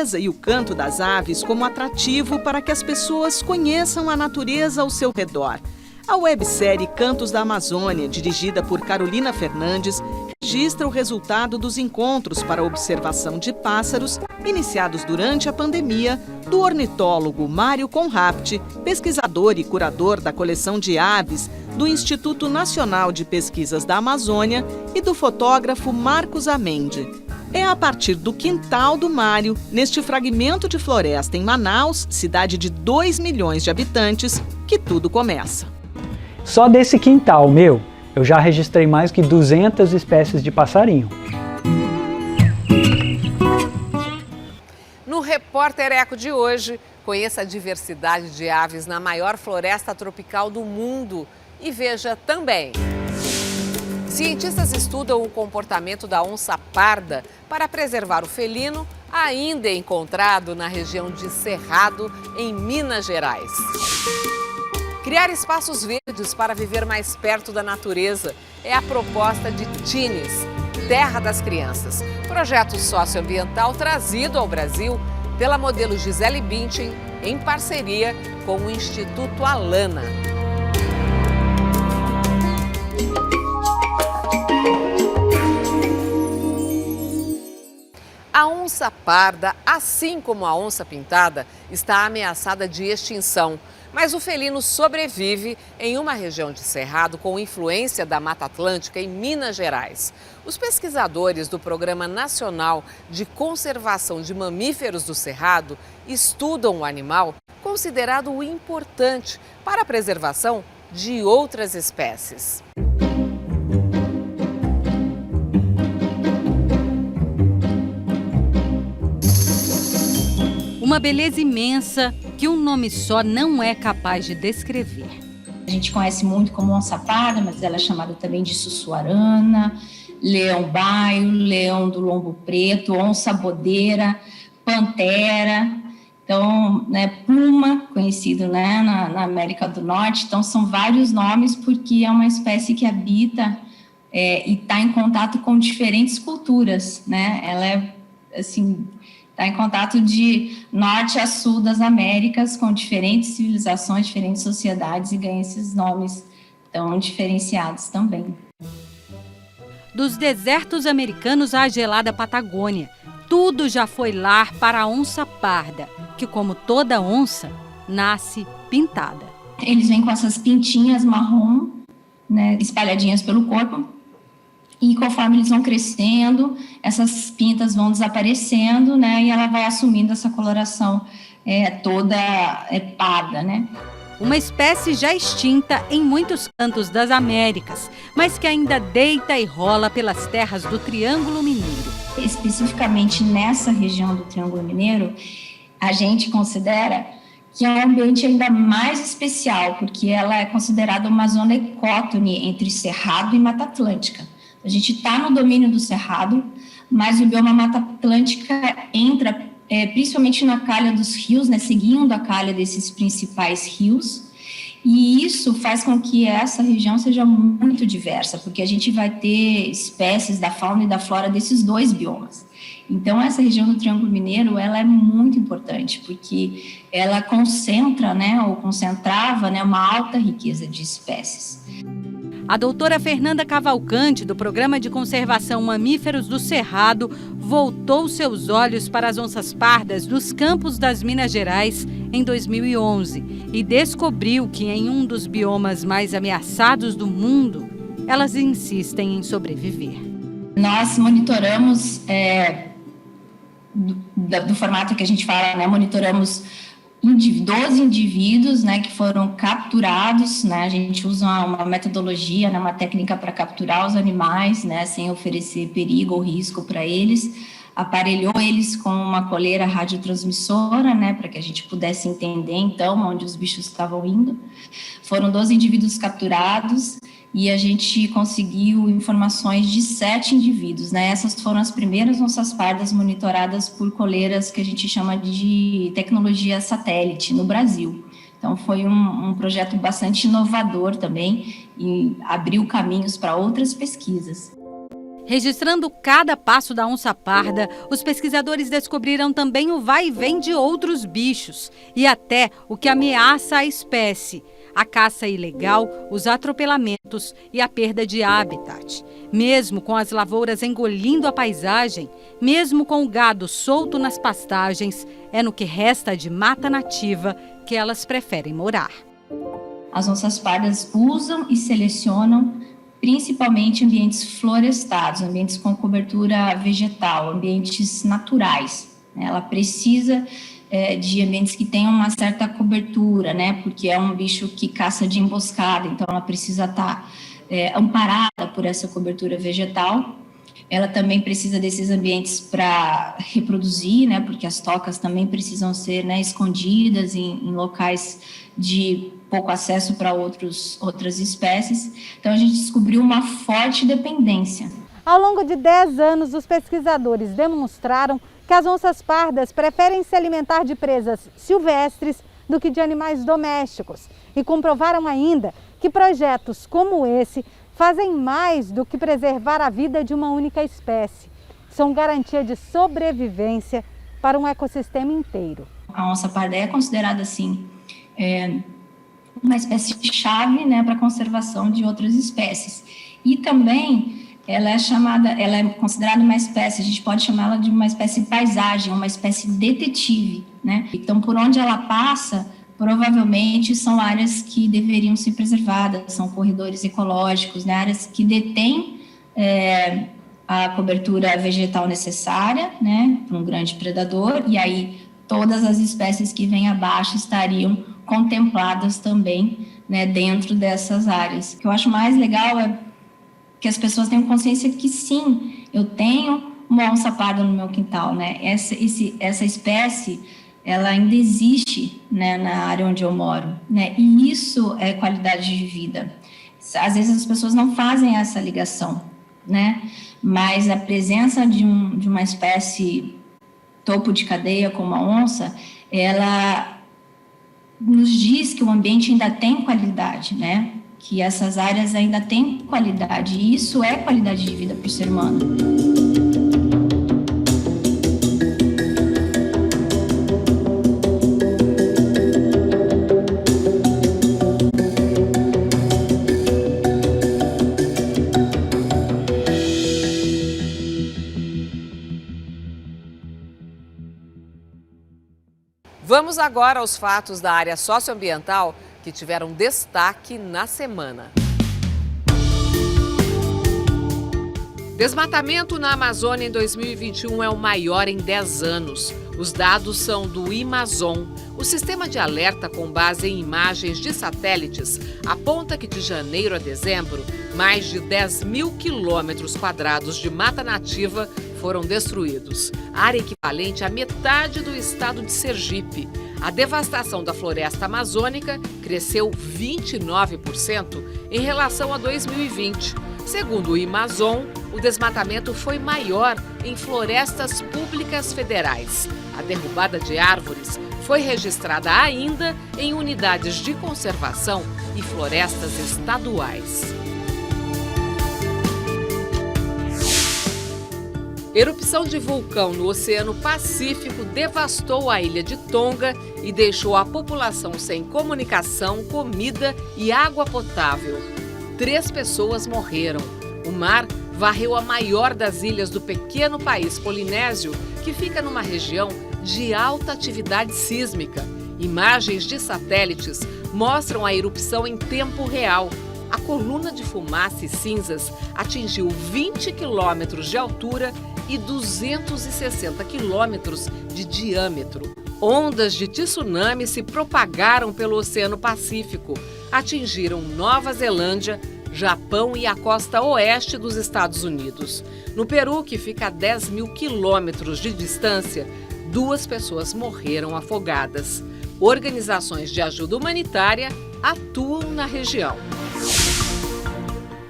beleza e o canto das aves como atrativo para que as pessoas conheçam a natureza ao seu redor. A websérie Cantos da Amazônia, dirigida por Carolina Fernandes, registra o resultado dos encontros para observação de pássaros iniciados durante a pandemia do ornitólogo Mário Conrapt, pesquisador e curador da coleção de aves do Instituto Nacional de Pesquisas da Amazônia, e do fotógrafo Marcos Amendi. É a partir do quintal do Mário, neste fragmento de floresta em Manaus, cidade de 2 milhões de habitantes, que tudo começa. Só desse quintal meu, eu já registrei mais que 200 espécies de passarinho. No Repórter Eco de hoje, conheça a diversidade de aves na maior floresta tropical do mundo. E veja também: cientistas estudam o comportamento da onça parda para preservar o felino ainda encontrado na região de Cerrado, em Minas Gerais. Criar espaços verdes para viver mais perto da natureza é a proposta de Tines, Terra das Crianças, projeto socioambiental trazido ao Brasil pela modelo Gisele Bündchen, em parceria com o Instituto Alana. A onça parda, assim como a onça pintada, está ameaçada de extinção. Mas o felino sobrevive em uma região de cerrado com influência da Mata Atlântica, em Minas Gerais. Os pesquisadores do Programa Nacional de Conservação de Mamíferos do Cerrado estudam o animal considerado importante para a preservação de outras espécies. Uma beleza imensa que um nome só não é capaz de descrever. A gente conhece muito como onça parda, mas ela é chamada também de sussuarana, leão-baio, leão do lombo preto, onça bodeira, pantera, então, puma, conhecido na América do Norte. Então, são vários nomes porque é uma espécie que habita e está em contato com diferentes culturas, Ela é, assim, está em contato de norte a sul das Américas, com diferentes civilizações, diferentes sociedades, e ganha esses nomes tão diferenciados também. Dos desertos americanos à gelada Patagônia, tudo já foi lar para a onça parda, que, como toda onça, nasce pintada. Eles vêm com essas pintinhas marrom, espalhadinhas pelo corpo, e conforme eles vão crescendo, essas pintas vão desaparecendo, e ela vai assumindo essa coloração toda parda, Uma espécie já extinta em muitos cantos das Américas, mas que ainda deita e rola pelas terras do Triângulo Mineiro. Especificamente nessa região do Triângulo Mineiro, a gente considera que é um ambiente ainda mais especial, porque ela é considerada uma zona ecótone entre Cerrado e Mata Atlântica. A gente está no domínio do Cerrado, mas o bioma Mata Atlântica entra principalmente na calha dos rios, seguindo a calha desses principais rios, e isso faz com que essa região seja muito diversa, porque a gente vai ter espécies da fauna e da flora desses dois biomas. Então, essa região do Triângulo Mineiro, ela é muito importante, porque ela concentra, ou concentrava, uma alta riqueza de espécies. A doutora Fernanda Cavalcante, do Programa de Conservação Mamíferos do Cerrado, voltou seus olhos para as onças pardas nos campos das Minas Gerais em 2011 e descobriu que em um dos biomas mais ameaçados do mundo, elas insistem em sobreviver. Nós monitoramos, do formato que a gente fala, monitoramos 12 indivíduos, que foram capturados, a gente usa uma metodologia, uma técnica para capturar os animais, sem oferecer perigo ou risco para eles, aparelhou eles com uma coleira radiotransmissora, para que a gente pudesse entender, então, onde os bichos estavam indo. Foram 12 indivíduos capturados e a gente conseguiu informações de 7 indivíduos, Essas foram as primeiras onças pardas monitoradas por coleiras que a gente chama de tecnologia satélite no Brasil. Então, foi um projeto bastante inovador também e abriu caminhos para outras pesquisas. Registrando cada passo da onça-parda, os pesquisadores descobriram também o vai e vem de outros bichos e até o que ameaça a espécie. A caça ilegal, os atropelamentos e a perda de habitat. Mesmo com as lavouras engolindo a paisagem, mesmo com o gado solto nas pastagens, é no que resta de mata nativa que elas preferem morar. As onças pardas usam e selecionam principalmente ambientes florestados, ambientes com cobertura vegetal, ambientes naturais. Ela precisa de ambientes que tenham uma certa cobertura, né? Porque é um bicho que caça de emboscada, então ela precisa estar amparada por essa cobertura vegetal. Ela também precisa desses ambientes para reproduzir, né? Porque as tocas também precisam ser, né, escondidas em locais de pouco acesso para outras espécies. Então a gente descobriu uma forte dependência. Ao longo de 10 anos, os pesquisadores demonstraram que as onças pardas preferem se alimentar de presas silvestres do que de animais domésticos e comprovaram ainda que projetos como esse fazem mais do que preservar a vida de uma única espécie. São garantia de sobrevivência para um ecossistema inteiro. A onça parda é considerada assim uma espécie-chave, né, para a conservação de outras espécies. E também ela é considerada uma espécie, a gente pode chamá-la de uma espécie paisagem, uma espécie detetive, né? Então, por onde ela passa, provavelmente são áreas que deveriam ser preservadas, são corredores ecológicos, né? Áreas que detêm a cobertura vegetal necessária, né, para um grande predador, e aí todas as espécies que vêm abaixo estariam contempladas também, né, dentro dessas áreas. O que eu acho mais legal é que as pessoas tenham consciência que sim, eu tenho uma onça parda no meu quintal, né? Essa espécie, ela ainda existe, né, na área onde eu moro, né? E isso é qualidade de vida. Às vezes as pessoas não fazem essa ligação, né? Mas a presença de uma espécie topo de cadeia como a onça, ela nos diz que o ambiente ainda tem qualidade, né? Que essas áreas ainda têm qualidade, e isso é qualidade de vida para o ser humano. Vamos agora aos fatos da área socioambiental que tiveram destaque na semana. Desmatamento na Amazônia em 2021 é o maior em 10 anos. Os dados são do Imazon. O sistema de alerta com base em imagens de satélites aponta que de janeiro a dezembro, mais de 10 mil quilômetros quadrados de mata nativa foram destruídos, área equivalente à metade do estado de Sergipe. A devastação da floresta amazônica cresceu 29% em relação a 2020. Segundo o Imazon, o desmatamento foi maior em florestas públicas federais. A derrubada de árvores foi registrada ainda em unidades de conservação e florestas estaduais. Erupção de vulcão no Oceano Pacífico devastou a ilha de Tonga e deixou a população sem comunicação, comida e água potável. 3 pessoas morreram. O mar varreu a maior das ilhas do pequeno país polinésio, que fica numa região de alta atividade sísmica. Imagens de satélites mostram a erupção em tempo real. A coluna de fumaça e cinzas atingiu 20 quilômetros de altura e 260 quilômetros de diâmetro. Ondas de tsunami se propagaram pelo Oceano Pacífico, atingiram Nova Zelândia, Japão e a costa oeste dos Estados Unidos. No Peru, que fica a 10 mil quilômetros de distância, 2 pessoas morreram afogadas. Organizações de ajuda humanitária atuam na região.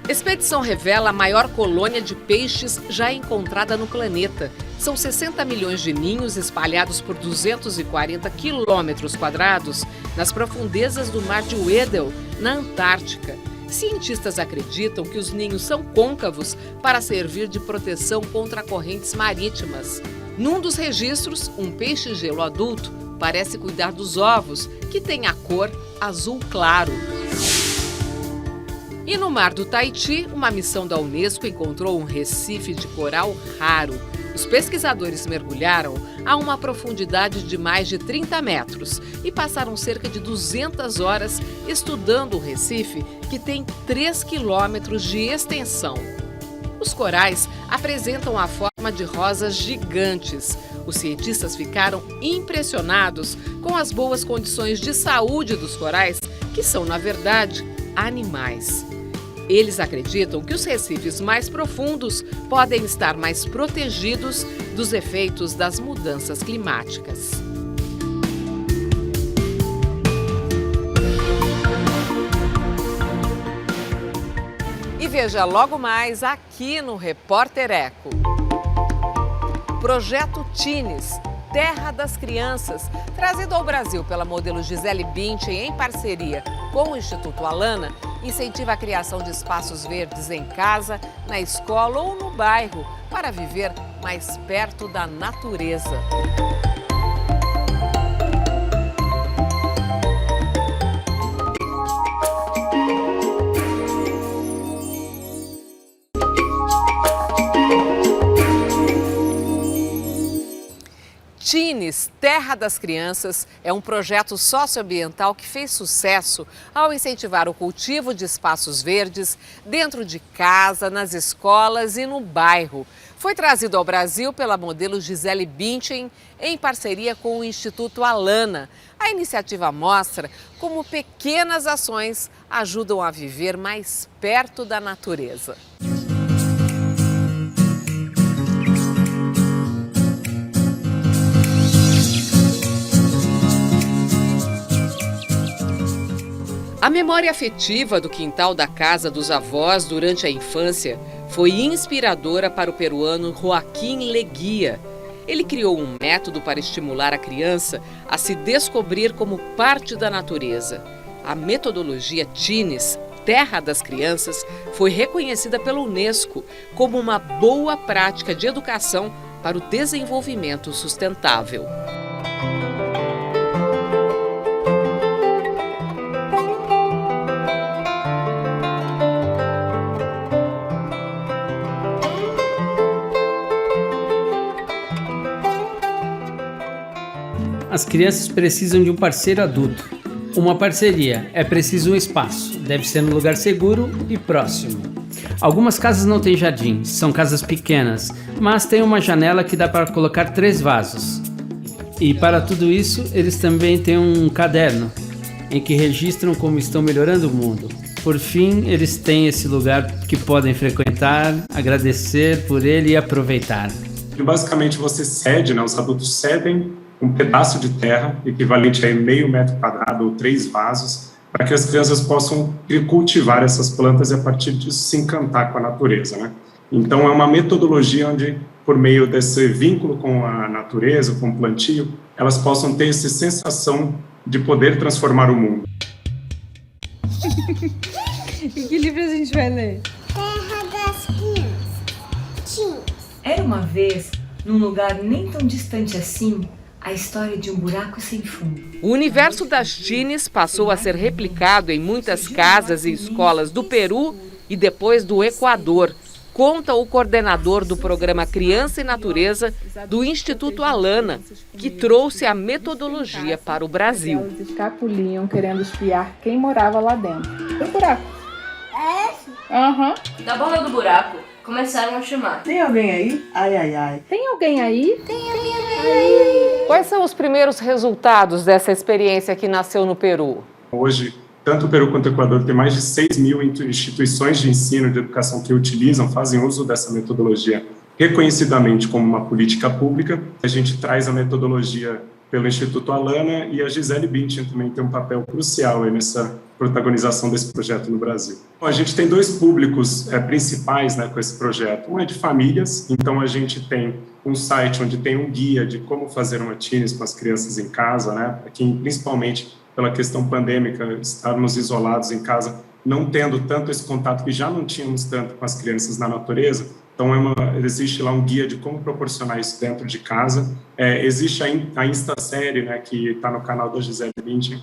Expedição revela a maior colônia de peixes já encontrada no planeta. São 60 milhões de ninhos espalhados por 240 quilômetros quadrados nas profundezas do Mar de Weddell, na Antártica. Cientistas acreditam que os ninhos são côncavos para servir de proteção contra correntes marítimas. Num dos registros, um peixe-gelo adulto parece cuidar dos ovos, que têm a cor azul claro. E no Mar do Tahiti, uma missão da Unesco encontrou um recife de coral raro. Os pesquisadores mergulharam a uma profundidade de mais de 30 metros e passaram cerca de 200 horas estudando o recife, que tem 3 quilômetros de extensão. Os corais apresentam a forma de rosas gigantes. Os cientistas ficaram impressionados com as boas condições de saúde dos corais, que são, na verdade, animais. Eles acreditam que os recifes mais profundos podem estar mais protegidos dos efeitos das mudanças climáticas. E veja logo mais aqui no Repórter Eco. Projeto Teens, Terra das Crianças, trazido ao Brasil pela modelo Gisele Bündchen em parceria com o Instituto Alana, incentiva a criação de espaços verdes em casa, na escola ou no bairro, para viver mais perto da natureza. Teens, Terra das Crianças, é um projeto socioambiental que fez sucesso ao incentivar o cultivo de espaços verdes dentro de casa, nas escolas e no bairro. Foi trazido ao Brasil pela modelo Gisele Bündchen em parceria com o Instituto Alana. A iniciativa mostra como pequenas ações ajudam a viver mais perto da natureza. A memória afetiva do quintal da casa dos avós durante a infância foi inspiradora para o peruano Joaquim Leguia. Ele criou um método para estimular a criança a se descobrir como parte da natureza. A metodologia Teens, Terra das Crianças, foi reconhecida pela Unesco como uma boa prática de educação para o desenvolvimento sustentável. As crianças precisam de um parceiro adulto. Uma parceria, é preciso um espaço, deve ser num lugar seguro e próximo. Algumas casas não têm jardim, são casas pequenas, mas tem uma janela que dá para colocar 3 vasos. E para tudo isso, eles também têm um caderno, em que registram como estão melhorando o mundo. Por fim, eles têm esse lugar que podem frequentar, agradecer por ele e aproveitar. E basicamente você cede, os adultos cedem um pedaço de terra, equivalente a meio metro quadrado ou 3 vasos, para que as crianças possam cultivar essas plantas e a partir disso se encantar com a natureza, Então é uma metodologia onde, por meio desse vínculo com a natureza, com o plantio, elas possam ter essa sensação de poder transformar o mundo. E que livro a gente vai ler? Terra das Crianças. Era uma vez, num lugar nem tão distante assim, a história de um buraco sem fundo. O universo das Teens passou a ser replicado em muitas casas e escolas do Peru e depois do Equador, conta o coordenador do programa Criança e Natureza do Instituto Alana, que trouxe a metodologia para o Brasil. Elas escapuliam querendo espiar quem morava lá dentro. O buraco. É esse? Aham. Da borda do buraco, começaram a chamar. Tem alguém aí? Ai, ai, ai. Tem alguém aí? Tem alguém aí? Quais são os primeiros resultados dessa experiência que nasceu no Peru? Hoje, tanto o Peru quanto o Equador tem mais de 6 mil instituições de ensino e de educação que utilizam, fazem uso dessa metodologia reconhecidamente como uma política pública. A gente traz a metodologia pelo Instituto Alana e a Gisele Bündchen também tem um papel crucial aí nessa protagonização desse projeto no Brasil. A gente tem 2 públicos principais com esse projeto. Um é de famílias, então a gente tem um site onde tem um guia de como fazer uma Teens com as crianças em casa, para quem principalmente pela questão pandêmica, estarmos isolados em casa, não tendo tanto esse contato que já não tínhamos tanto com as crianças na natureza. Então, existe lá um guia de como proporcionar isso dentro de casa. Existe a Insta-série, né, que está no canal da Gisele Bündchen,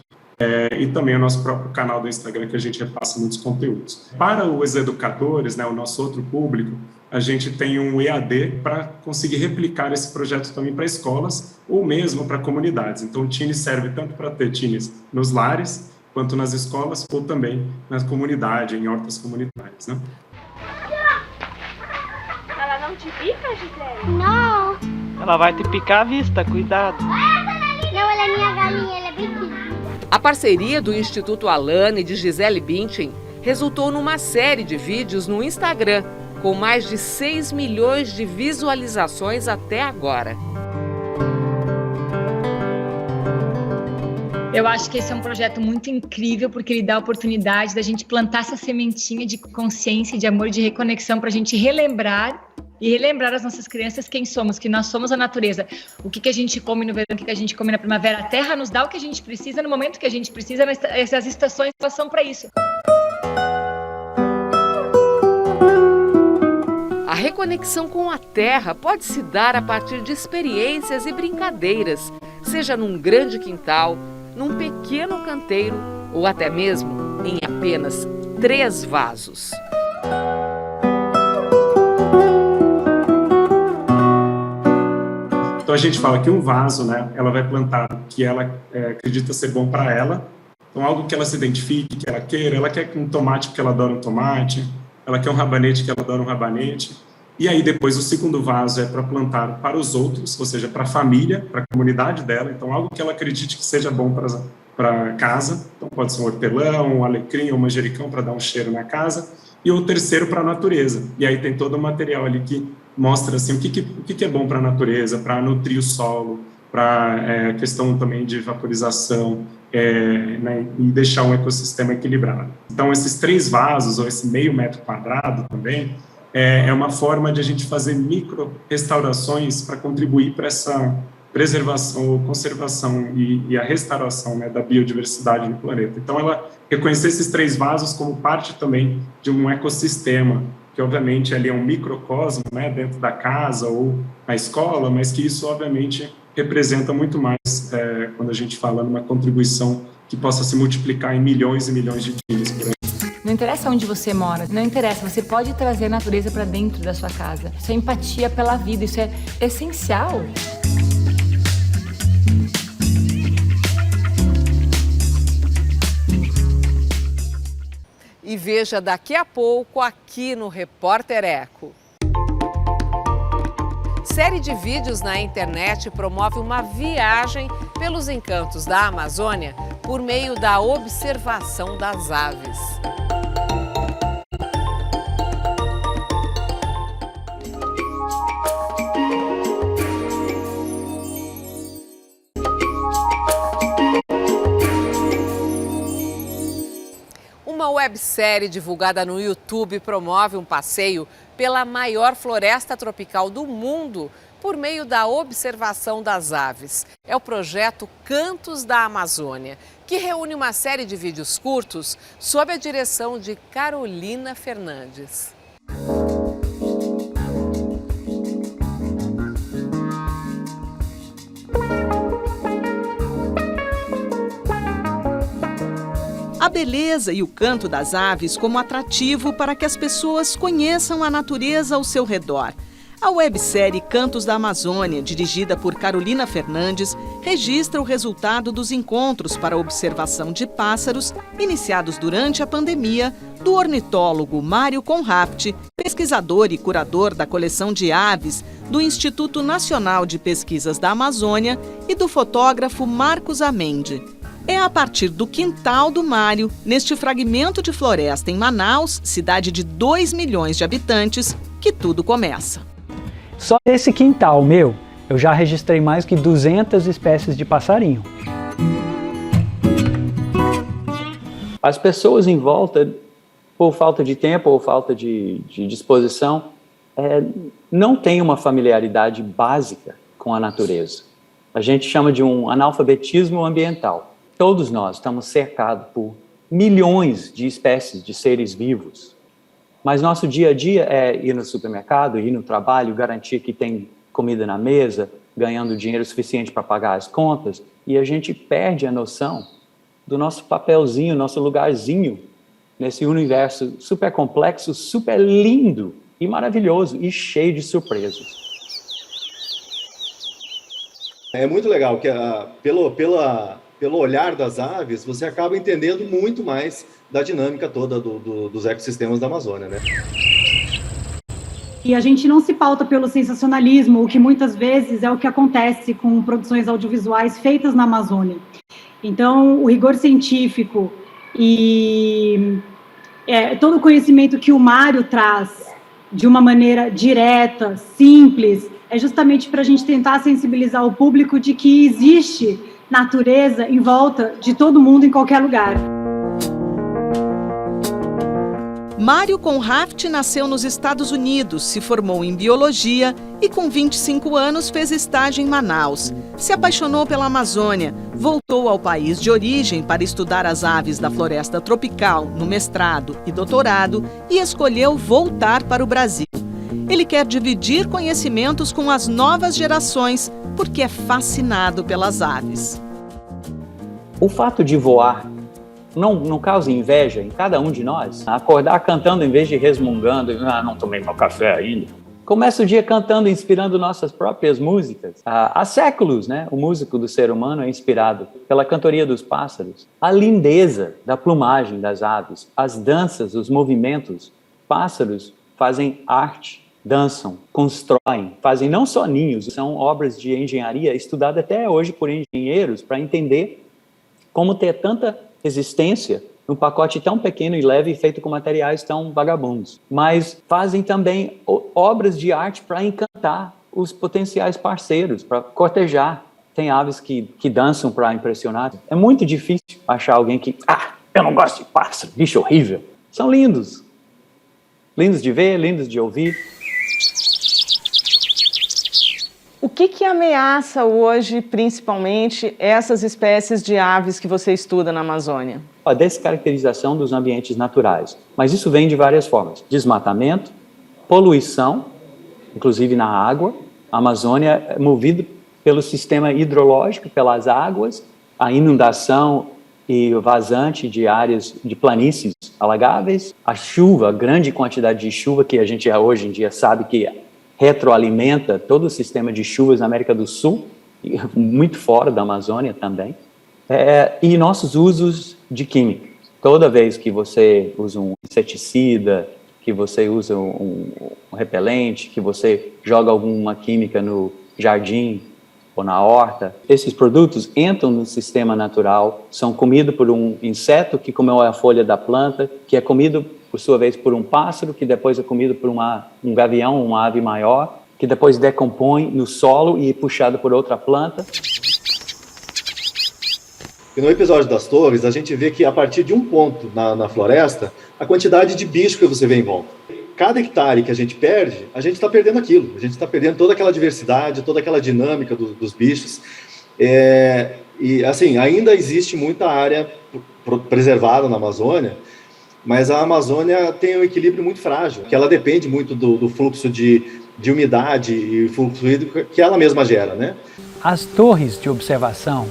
e também o nosso próprio canal do Instagram, que a gente repassa muitos conteúdos. Para os educadores, né, o nosso outro público, a gente tem um EAD para conseguir replicar esse projeto também para escolas ou mesmo para comunidades. Então, o Tine serve tanto para ter Tines nos lares, quanto nas escolas, ou também na comunidade, em hortas comunitárias, né? Ela não te pica, Gisele? Não. Ela vai te picar à vista, cuidado. Não, ela é minha galinha, ela é bem querida. A parceria do Instituto Alana e de Gisele Bündchen resultou numa série de vídeos no Instagram, com mais de 6 milhões de visualizações até agora. Eu acho que esse é um projeto muito incrível, porque ele dá a oportunidade da gente plantar essa sementinha de consciência, de amor, de reconexão, para a gente relembrar as nossas crianças quem somos, que nós somos a natureza. O que a gente come no verão, o que a gente come na primavera. A terra nos dá o que a gente precisa no momento que a gente precisa, essas estações são para isso. A reconexão com a terra pode se dar a partir de experiências e brincadeiras, seja num grande quintal, num pequeno canteiro ou até mesmo em apenas 3 vasos. Então, a gente fala que um vaso, né, ela vai plantar o que ela acredita ser bom para ela. Então, algo que ela se identifique, que ela queira. Ela quer um tomate porque ela adora um tomate. Ela quer um rabanete que ela adora um rabanete. E aí, depois, o segundo vaso é para plantar para os outros, ou seja, para a família, para a comunidade dela. Então, algo que ela acredite que seja bom para casa. Então, pode ser um hortelão, um alecrim, um manjericão para dar um cheiro na casa. E o terceiro para a natureza. E aí tem todo o material ali que mostra assim, o que é bom para a natureza, para nutrir o solo, para questão também de vaporização, né, e deixar um ecossistema equilibrado. Então, esses 3 vasos, ou esse meio metro quadrado também, é uma forma de a gente fazer micro-restaurações para contribuir para essa preservação ou conservação e a restauração, né, da biodiversidade no planeta. Então, ela reconhecer esses 3 vasos como parte também de um ecossistema, que obviamente ali é um microcosmo, né, dentro da casa ou na escola, mas que isso obviamente representa muito mais quando a gente fala numa contribuição que possa se multiplicar em milhões e milhões de times por aí. Não interessa onde você mora, não interessa, você pode trazer a natureza para dentro da sua casa. Isso é empatia pela vida, isso é essencial. E veja daqui a pouco aqui no Repórter Eco. Série de vídeos na internet promove uma viagem pelos encantos da Amazônia por meio da observação das aves. Uma websérie divulgada no YouTube promove um passeio pela maior floresta tropical do mundo por meio da observação das aves. É o projeto Cantos da Amazônia, que reúne uma série de vídeos curtos sob a direção de Carolina Fernandes. A beleza e o canto das aves como atrativo para que as pessoas conheçam a natureza ao seu redor. A websérie Cantos da Amazônia, dirigida por Carolina Fernandes, registra o resultado dos encontros para observação de pássaros iniciados durante a pandemia do ornitólogo Mário Conrapt, pesquisador e curador da coleção de aves do Instituto Nacional de Pesquisas da Amazônia, e do fotógrafo Marcos Amendi. É a partir do quintal do Mário, neste fragmento de floresta em Manaus, cidade de 2 milhões de habitantes, que tudo começa. Só nesse quintal meu, eu já registrei mais que 200 espécies de passarinho. As pessoas em volta, por falta de tempo ou falta de disposição, não têm uma familiaridade básica com a natureza. A gente chama de um analfabetismo ambiental. Todos nós estamos cercados por milhões de espécies de seres vivos. Mas nosso dia a dia é ir no supermercado, ir no trabalho, garantir que tem comida na mesa, ganhando dinheiro suficiente para pagar as contas, e a gente perde a noção do nosso papelzinho, nosso lugarzinho nesse universo super complexo, super lindo e maravilhoso e cheio de surpresas. É muito legal que pelo olhar das aves, você acaba entendendo muito mais da dinâmica toda dos ecossistemas da Amazônia, né? E a gente não se pauta pelo sensacionalismo, o que muitas vezes é o que acontece com produções audiovisuais feitas na Amazônia. Então, o rigor científico e todo o conhecimento que o Mário traz de uma maneira direta, simples, é justamente para a gente tentar sensibilizar o público de que existe natureza em volta de todo mundo, em qualquer lugar. Mário Conraft nasceu nos Estados Unidos, se formou em biologia e com 25 anos fez estágio em Manaus. Se apaixonou pela Amazônia, voltou ao país de origem para estudar as aves da floresta tropical no mestrado e doutorado e escolheu voltar para o Brasil. Ele quer dividir conhecimentos com as novas gerações porque é fascinado pelas aves. O fato de voar não causa inveja em cada um de nós? Acordar cantando em vez de resmungando, não tomei meu café ainda. Começa o dia cantando, inspirando nossas próprias músicas. Há séculos, né? O músico do ser humano é inspirado pela cantoria dos pássaros. A lindeza da plumagem das aves, as danças, os movimentos. Pássaros fazem arte, dançam, constroem, fazem não só ninhos, são obras de engenharia estudadas até hoje por engenheiros para entender como ter tanta resistência num pacote tão pequeno e leve feito com materiais tão vagabundos. Mas fazem também obras de arte para encantar os potenciais parceiros, para cortejar. Tem aves que dançam para impressionar. É muito difícil achar alguém que, eu não gosto de pássaro, bicho horrível. São lindos. Lindos de ver, lindos de ouvir. O que ameaça hoje, principalmente, essas espécies de aves que você estuda na Amazônia? A descaracterização dos ambientes naturais. Mas isso vem de várias formas. Desmatamento, poluição, inclusive na água. A Amazônia é movida pelo sistema hidrológico, pelas águas, a inundação e o vazante de áreas de planícies alagáveis. A chuva, a grande quantidade de chuva que a gente hoje em dia sabe que retroalimenta todo o sistema de chuvas na América do Sul, muito fora da Amazônia também, e nossos usos de química. Toda vez que você usa um inseticida, que você usa um repelente, que você joga alguma química no jardim ou na horta, esses produtos entram no sistema natural, são comidos por um inseto que comeu a folha da planta, que é comido por sua vez por um pássaro, que depois é comido por um gavião, uma ave maior, que depois decompõe no solo e é puxado por outra planta. E no episódio das torres, a gente vê que a partir de um ponto na floresta, a quantidade de bicho que você vê em volta. Cada hectare que a gente perde, a gente está perdendo aquilo. A gente está perdendo toda aquela diversidade, toda aquela dinâmica dos bichos. E assim, ainda existe muita área preservada na Amazônia, mas a Amazônia tem um equilíbrio muito frágil, que ela depende muito do fluxo de umidade e fluxo hídrico que ela mesma gera, né? As torres de observação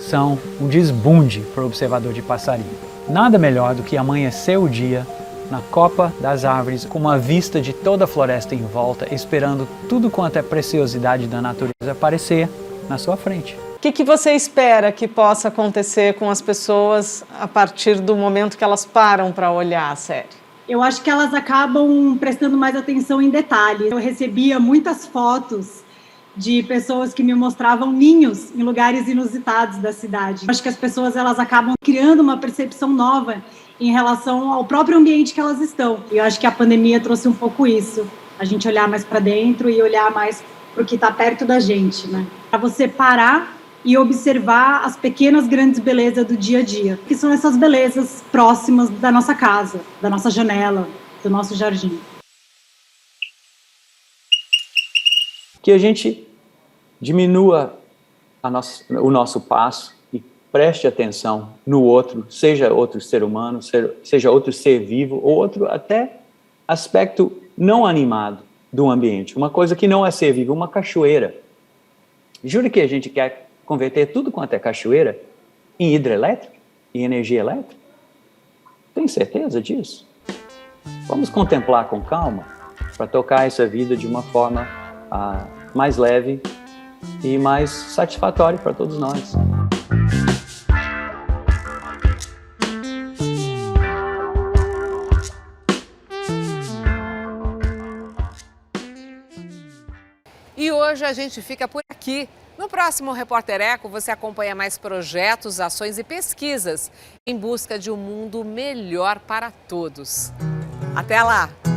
são um desbunde para o observador de passarinho. Nada melhor do que amanhecer o dia na copa das árvores, com uma vista de toda a floresta em volta, esperando tudo quanto é preciosidade da natureza aparecer na sua frente. O que você espera que possa acontecer com as pessoas a partir do momento que elas param para olhar a série? Eu acho que elas acabam prestando mais atenção em detalhes. Eu recebia muitas fotos de pessoas que me mostravam ninhos em lugares inusitados da cidade. Eu acho que as pessoas elas acabam criando uma percepção nova em relação ao próprio ambiente que elas estão. E eu acho que a pandemia trouxe um pouco isso. A gente olhar mais para dentro e olhar mais para o que está perto da gente, né? Para você parar e observar as pequenas grandes belezas do dia a dia, que são essas belezas próximas da nossa casa, da nossa janela, do nosso jardim. Que a gente diminua o nosso passo e preste atenção no outro, seja outro ser humano, seja outro ser vivo, ou outro até aspecto não animado do ambiente. Uma coisa que não é ser vivo, uma cachoeira. Jura que a gente quer converter tudo quanto é cachoeira em hidrelétrica, em energia elétrica? Tem certeza disso? Vamos contemplar com calma para tocar essa vida de uma forma mais leve e mais satisfatória para todos nós. E hoje a gente fica por aqui. No próximo Repórter Eco, você acompanha mais projetos, ações e pesquisas em busca de um mundo melhor para todos. Até lá!